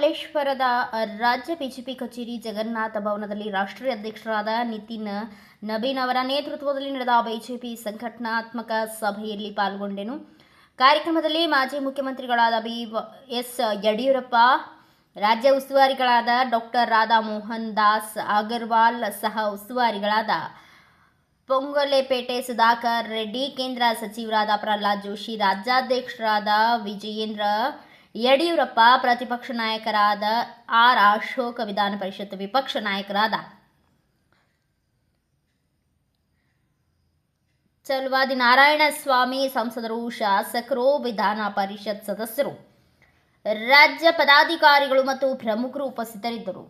ಮಹಾಬಲೇಶ್ವರದ ರಾಜ್ಯ ಬಿಜೆಪಿ ಕಚೇರಿ ಜಗನ್ನಾಥ ಭವನದಲ್ಲಿ ರಾಷ್ಟ್ರೀಯ ಅಧ್ಯಕ್ಷರಾದ ನಿತಿನ್ ನಬೀನ್ ಅವರ ನೇತೃತ್ವದಲ್ಲಿ ನಡೆದ ಬಿಜೆಪಿ ಸಂಘಟನಾತ್ಮಕ ಸಭೆಯಲ್ಲಿ ಪಾಲ್ಗೊಂಡೆನು. ಕಾರ್ಯಕ್ರಮದಲ್ಲಿ ಮಾಜಿ ಮುಖ್ಯಮಂತ್ರಿಗಳಾದ ಬಿ.ಎಸ್. ಯಡಿಯೂರಪ್ಪ, ರಾಜ್ಯ ಉಸ್ತುವಾರಿಗಳಾದ ಡಾಕ್ಟರ್ ರಾಧಾ ಮೋಹನ್ ದಾಸ್ ಅಗರ್ವಾಲ್, ಸಹ ಉಸ್ತುವಾರಿಗಳಾದ ಪೊಂಗಲೆಪೇಟೆ ಸುಧಾಕರ್ ರೆಡ್ಡಿ, ಕೇಂದ್ರ ಸಚಿವರಾದ ಪ್ರಹ್ಲಾದ್ ಜೋಶಿ, ರಾಜ್ಯಾಧ್ಯಕ್ಷರಾದ ವಿಜಯೇಂದ್ರ ಯಡಿಯೂರಪ್ಪ, ಪ್ರತಿಪಕ್ಷ ನಾಯಕರಾದ ಆರ್. ಅಶೋಕ್, ವಿಧಾನ ಪರಿಷತ್ ವಿಪಕ್ಷ ನಾಯಕರಾದ ಚಲವಾದಿ ನಾರಾಯಣಸ್ವಾಮಿ, ಸಂಸದರು, ಶಾಸಕರು, ವಿಧಾನ ಪರಿಷತ್ ಸದಸ್ಯರು, ರಾಜ್ಯ ಪದಾಧಿಕಾರಿಗಳು ಮತ್ತು ಪ್ರಮುಖರು ಉಪಸ್ಥಿತರಿದ್ದರು.